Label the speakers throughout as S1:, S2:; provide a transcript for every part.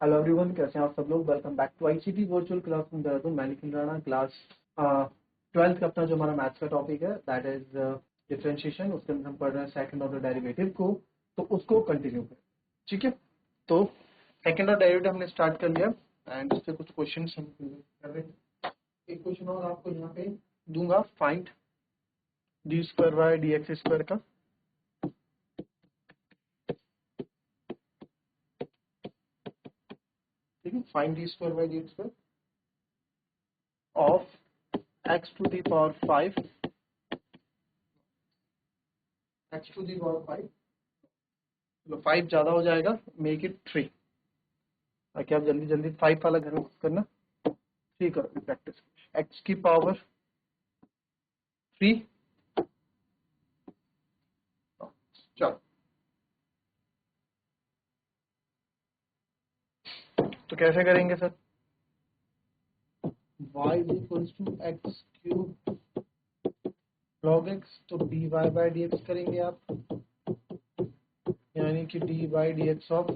S1: Hello everyone, कैसे हैं आप सब लोग। Welcome back to ICT virtual classroom Dehradun. मैं निखिल राणा। क्लास 12th का अपना जो हमारा मैथ्स का टॉपिक है दैट इज डिफरेंशिएशन। उसके अंदर हम पढ़ रहे हैं सेकंड ऑर्डर डेरिवेटिव को, तो उसको कंटिन्यू करें। ठीक है, तो सेकंड ऑर्डर डेरिवेटिव हमने स्टार्ट कर लिया एंड इससे कुछ क्वेश्चन हम कर रहे हैं। एक क्वेश्चन और आपको यहाँ पे दूंगा, find D square bye D x square का। ठीक है, find D square bye D x square of x to the power 5, x to the power 5, चलो 5 ज्यादा हो जाएगा, मेक इट 3, ताकि आप जल्दी जल्दी 5 वाला घर में करना 3 करो प्रैक्टिस। x की पावर 3, चलो तो कैसे करेंगे sir. y equals to x cube log x, तो dy बाई डी एक्स करेंगे आप, यानी कि d by D x of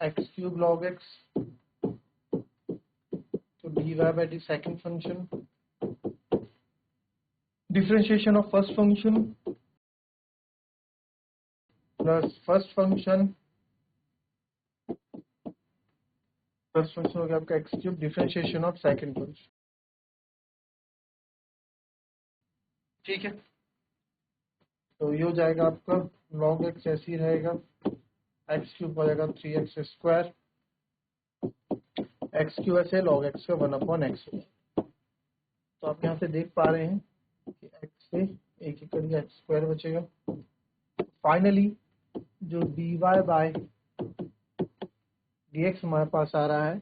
S1: x cube log x, तो dy by d second function, differentiation of first function plus first function हो गया आपका x cube, differentiation of second function. ठीक है, तो ये हो जाएगा आपका लॉग एक्स ऐसे ही रहेगा, एक्स क्यूब हो जाएगा 3x स्क्वायर, एक्स क्यूब ऐसे लॉग एक्स का 1/x। तो आप यहाँ से देख पा रहे हैं कि x से एक ही करिए एक्स स्क्वायर बचेगा। फाइनली जो dy बाय dx हमारे पास आ रहा है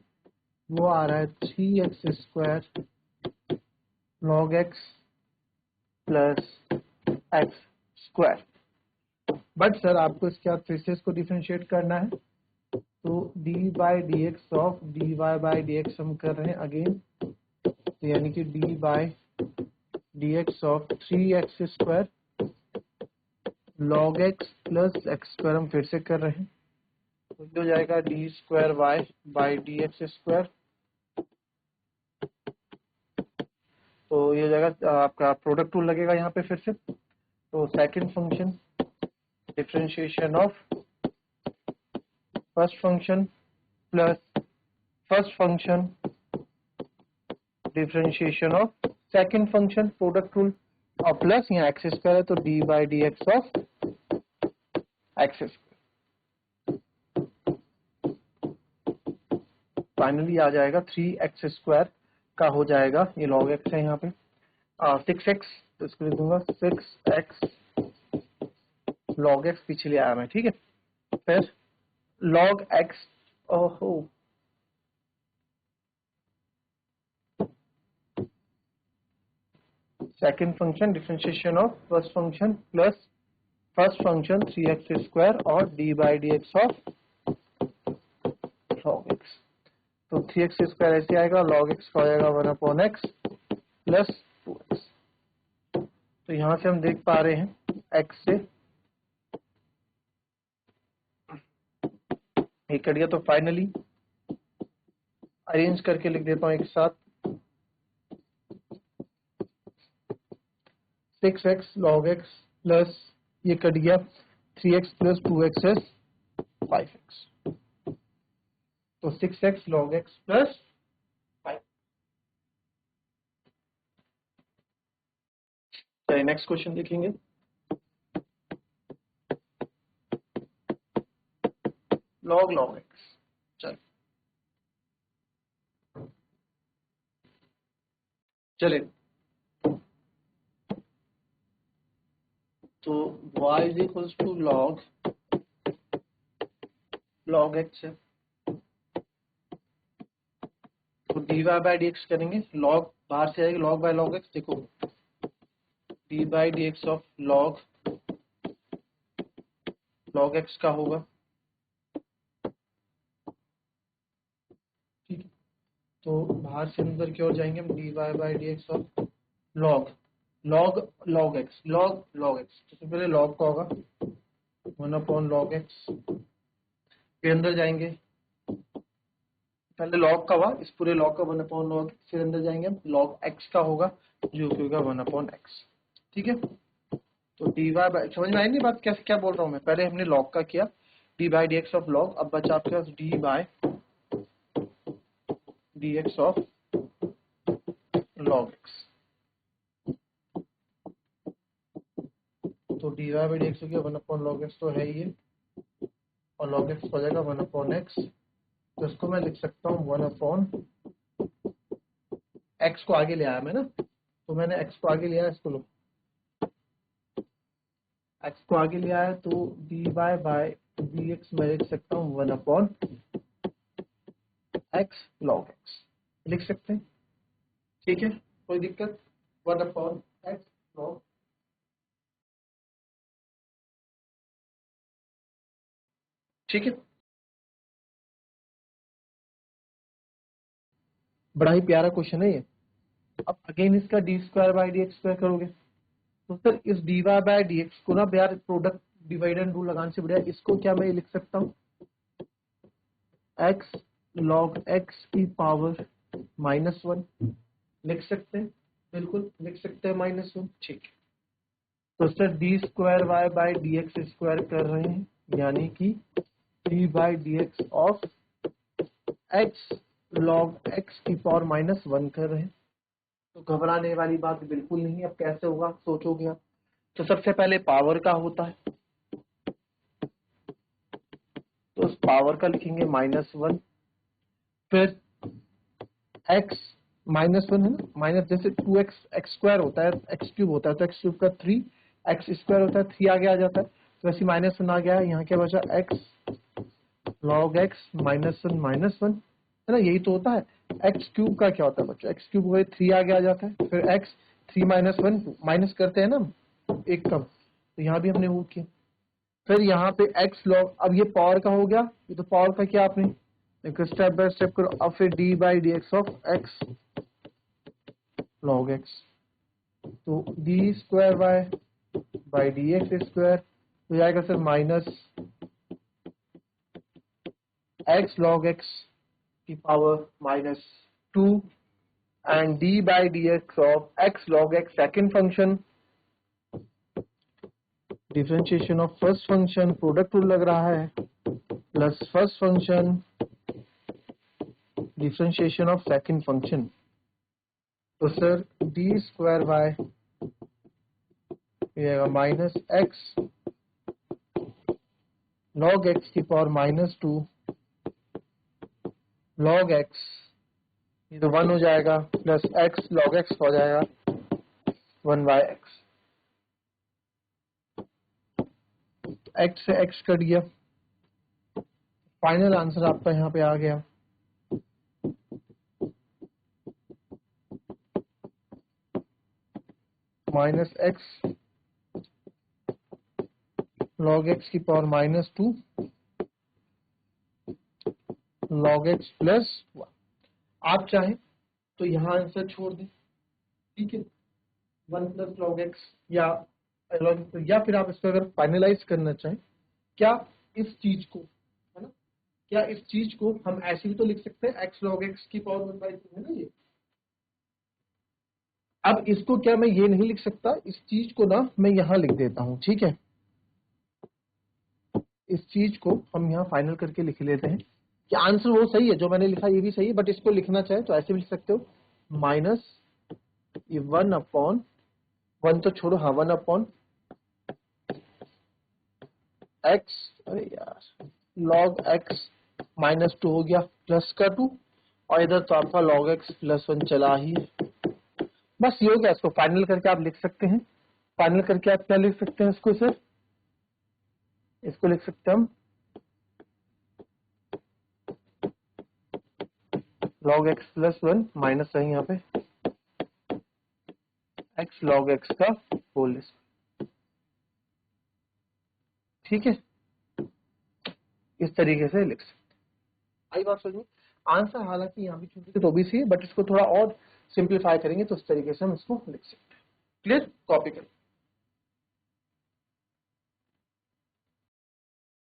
S1: वो आ रहा है 3x square log x plus x square. But sir आपको इसके बाद फिर से इसको डिफरेंशिएट करना है, तो D by D x of d Y by D x हम कर रहे हैं अगेन, तो यानी कि d by D x of 3x square log x plus x square हम फिर से कर रहे हैं, तो ये हो जाएगा d square y by D x square. तो ये हो जाएगा आपका प्रोडक्ट रूल लगेगा यहाँ पे फिर से, तो second function differentiation of first function plus first function differentiation of second function, product rule, और प्लस यहाँ एक्स स्क्वायर है तो D by D x of X square. Finally आ जाएगा 3x स्क्वायर का हो जाएगा, ये लॉग एक्स है यहाँ पे 6x, तो इसको लिख दूंगा 6x लॉग एक्स, पीछे ले आया मैं। ठीक है, फिर लॉग एक्स, ओहो second function differentiation of first function plus first function 3x square और D by D x of log x, तो 3x स्क्वायर ऐसे आएगा, लॉग एक्स का हो जाएगा 1/x प्लस 2x। तो यहां से हम देख पा रहे हैं x से एक कट गया, तो फाइनली अरेंज करके लिख देता हूं एक साथ, 6x लॉग x प्लस ये कट गया 3x प्लस 2x है 5x, तो 6x लॉग x प्लस 5। चलिए नेक्स्ट क्वेश्चन देखेंगे। लॉग x, चले तो y is equals to log x है, तो D Y by D x करेंगे, लॉग बाहर से आएगा लॉग बाय लॉग एक्स, देखो d by D x of log x का होगा। ठीक है, तो बाहर से अंदर की ओर जाएंगे हम, d Y by D x of log x, log x, तो पहले लॉग का होगा 1/log x फिर अंदर जाएंगे, पहले लॉग का हुआ, इस पूरे लॉग का 1/log, फिर अंदर जाएंगे हम लॉग एक्स का होगा जो कि होगा 1/x। ठीक है, तो dy बाय, समझ में आई नहीं बात कैसे क्या बोल रहा हूँ मैं? पहले हमने लॉग का किया D by D x of log, अब बचा आपके पास D by D x of log x. तो D Y by D X हो गया 1/log x तो है ये, और log x हो जाएगा 1/x। तो इसको मैं लिख सकता हूँ 1/x को आगे ले आया मैं ना, तो मैंने x को आगे लिया, इसको लो x को आगे लिया है, तो dy बाय dx मैं लिख सकता हूँ 1/x log x लिख सकते हैं। ठीक है, कोई दिक्कत? 1/x log, ठीक है, बड़ा ही प्यारा क्वेश्चन है ये। अब अगेन इसका d square by D x square करोगे, तो सर इस d Y by D x को ना यार प्रोडक्ट डिवाइड एंड रूल लगाने से बढ़िया इसको क्या मैं लिख सकता हूँ x log x की पावर -1 लिख सकते हैं, बिल्कुल लिख सकते हैं -1। ठीक है, तो sir D square y by D x square कर रहे हैं, यानी कि d by D x of x log x की पावर -1 कर रहे हैं। तो घबराने वाली बात बिल्कुल नहीं। अब कैसे होगा सोचोगे आप? तो सबसे पहले पावर का होता है, तो उस पावर का लिखेंगे -1, फिर x -1 है ना, माइनस जैसे 2x एक्स स्क्वायर होता है, एक्स क्यूब होता है, तो एक्स क्यूब का 3 एक्स स्क्वायर होता है, 3 आगे आ जाता है, तो वैसे -1 आ गया है। यहाँ क्या बचा x log x -1 है ना, यही तो होता है। एक्स क्यूब का क्या होता है बच्चों? एक्स क्यूब हुए 3 आगे आ जाता है, फिर x 3 -1 माइनस करते हैं ना एक कम, तो यहाँ भी हमने वो किया। फिर यहाँ पे x log, अब ये पावर का हो गया, ये तो पावर का किया आपने, स्टेप बाय स्टेप करो। अब फिर D by D x of X log x, तो D square by D x square हो जाएगा सर -x log x की power -2 and D by D x of x log x second function, differentiation of first function, product rule लग रहा है, plus first function differentiation of second function. तो sir D square by -x log x की power -2 log x, ये तो 1 हो जाएगा, plus x log x हो जाएगा 1/x। x से x कट गया, फाइनल आंसर आपका यहाँ पे आ गया -x log x की पावर -2 log x प्लस 1। आप चाहें तो यहाँ आंसर छोड़ दें, ठीक है, 1 प्लस log x, या फिर आप इसको अगर फाइनलाइज करना चाहें, क्या इस चीज को, है ना, क्या इस चीज को हम ऐसे भी तो लिख सकते हैं x log x की पावर 1/2 है ना ये। अब इसको क्या मैं ये नहीं लिख सकता? इस चीज को ना मैं यहाँ लिख देता हूँ, ठीक है, इस चीज को हम यहाँ फाइनल करके लिख लेते हैं कि आंसर वो सही है जो मैंने लिखा, ये भी सही है, बट इसको लिखना चाहे तो ऐसे भी लिख सकते हो, माइनस ये 1/1 तो छोड़ो, हाँ 1/x, अरे यार log x -2 हो गया, प्लस का 2, और इधर तो आपका log x प्लस 1 चला ही है। बस ये हो गया, इसको फाइनल करके आप लिख सकते हैं। फाइनल करके आप क्या लिख सकते हैं इसको सर? इसको लिख सकते हैं हम log x प्लस 1 माइनस है यहाँ पे x log x का होल, ठीक है, इस तरीके से लिख सकते हैं। आई बात समझ में? आंसर हालांकि यहाँ भी छोटे तो भी सही है, बट इसको थोड़ा और सिंप्लीफाई करेंगे तो इस तरीके से हम इसको लिख सकते हैं। क्लियर? कॉपी करें,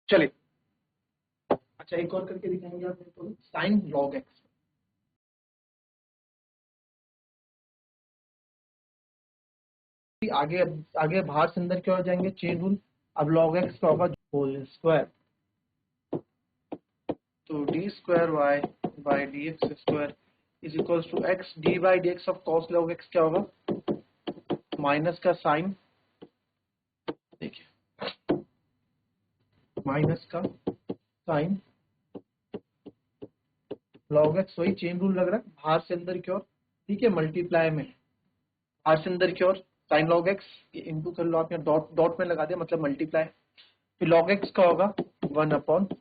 S1: चलिए अच्छा एक और करके दिखाएंगे आप मेरे को, साइन लॉग एक्स। आगे आगे बाहर से अंदर की ओर जाएंगे, चेन रूल। अब लॉग एक्स का होगा होल स्क्वायर, तो D square y by D x square is equals to x d by D x of cos log x क्या होगा, माइनस का साइन, देखिए माइनस का साइन लॉग एक्स, वही चेन रूल लग रहा है बाहर से अंदर की ओर, ठीक है, मल्टीप्लाई में बाहर से अंदर की ओर साइन लॉग एक्स, इंटू कर लो आप, यहाँ डॉट डॉट में लगा दिया मतलब मल्टीप्लाई, फिर लॉग एक्स का होगा 1/,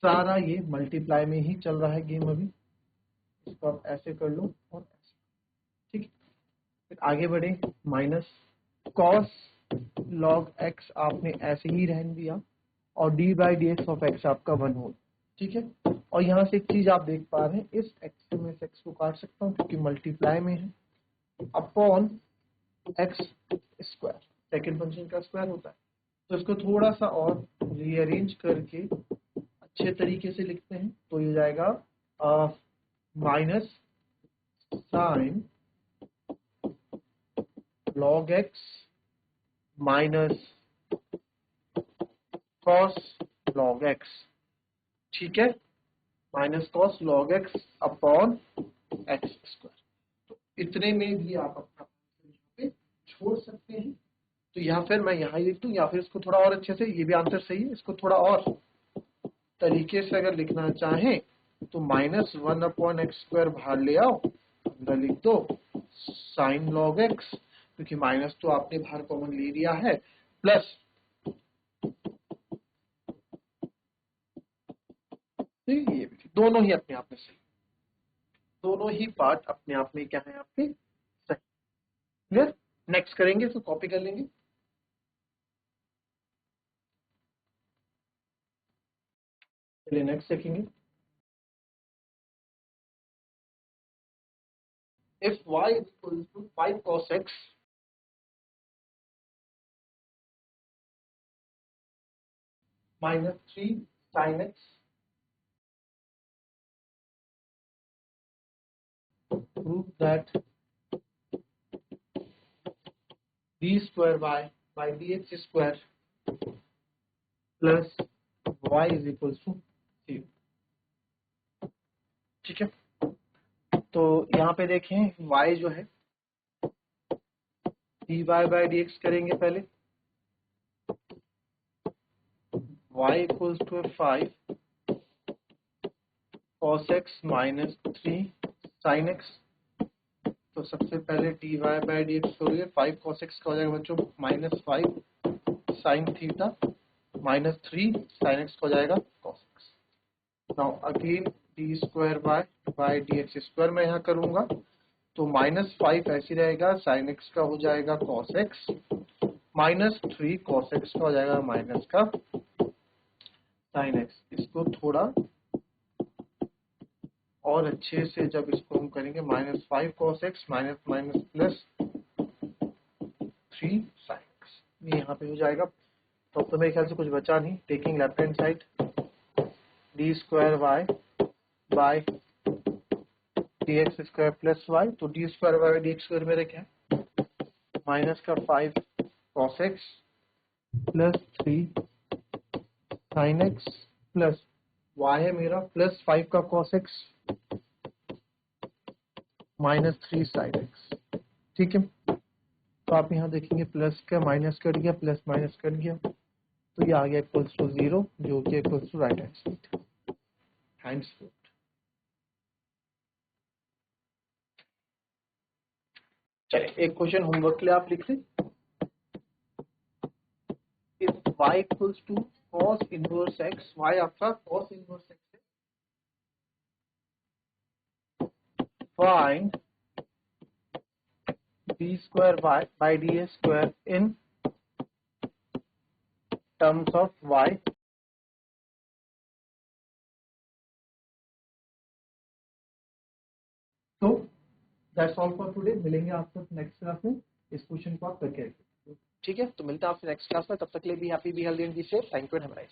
S1: सारा ये मल्टीप्लाई में ही चल रहा है गेम अभी, इसको आप ऐसे कर लो और ऐसे, ठीक। फिर आगे बढ़े, माइनस कॉस लॉग एक्स आपने ऐसे ही रहने दिया, और D by D x of x आपका 1 होल, ठीक है। और यहाँ से एक चीज आप देख पा रहे हैं, इस एक्स में से एक्स को काट सकता हूँ क्योंकि मल्टीप्लाई में है, upon x square, second function का स्क्वायर होता है, तो इसको थोड़ा सा और रीअरेंज करके अच्छे तरीके से लिखते हैं, तो ये जाएगा minus sign log x minus cos log x, ठीक है, minus cos log x upon x square. तो इतने में भी आप अपना पे छोड़ सकते हैं, तो या फिर मैं यहाँ ही लिख दूं, या फिर इसको थोड़ा और अच्छे से, ये भी आंसर सही है, इसको थोड़ा और तरीके से अगर लिखना चाहें तो -1/x² बाहर ले आओ, अंदर लिख दो साइन लॉग एक्स, क्योंकि माइनस तो आपने बाहर कॉमन ले लिया है, प्लस ये भी दोनों ही अपने आप में सही, दोनों ही पार्ट अपने आप में क्या है आपके सही। क्लियर, नेक्स्ट करेंगे, इसको कॉपी कर लेंगे। चलिए नेक्स्ट देखेंगे, if y is equal to 5 cos x minus 3 sin x, prove that d square y by dx square plus y is equals to 0, ठीक है। तो यहाँ पे देखें y जो है dy by dx करेंगे पहले, y equals to 5 cos x minus 3 sin x, तो सबसे पहले dy by dx करोगे, 5 cos x का हो जाएगा बच्चों -5 sin theta minus 3 sin x का हो जाएगा cos x। Now again D square bye D x square मैं यहाँ करूंगा, तो -5 ऐसी रहेगा, sin x का हो जाएगा cos x, -3 cos x का हो जाएगा माइनस का sin x। इसको थोड़ा और अच्छे से जब इसको हम करेंगे, -5 cos x minus minus plus 3 sin x, ये यहाँ पे हो जाएगा। तो मेरे ख्याल से कुछ बचा नहीं, taking left hand side D square Y by D x square plus Y, तो D square Y D x square मेरे क्या है, माइनस का 5 cos x plus 3 sin x plus y है मेरा प्लस 5 का cos x minus 3 sin x, ठीक है। तो आप यहाँ देखेंगे प्लस का माइनस कट गया, प्लस माइनस कट गया, तो ये आ गया इक्वल्स टू 0, जो कि equals to right hand side, हैंड्स फुट। चलिए एक क्वेश्चन होमवर्क के लिए आप लिख लें, if y equals to cos inverse x, y आपका cos इनवर्स x है, find d square y by ds square in terms of y। तो दैट्स ऑल फॉर टुडे, मिलेंगे आपको नेक्स्ट क्लास में, इस क्वेश्चन को आप करके रखिए, ठीक है। तो मिलते हैं आपसे नेक्स्ट क्लास में, तब तक के लिए be happy, be healthy and be safe. Thank you and have a nice day.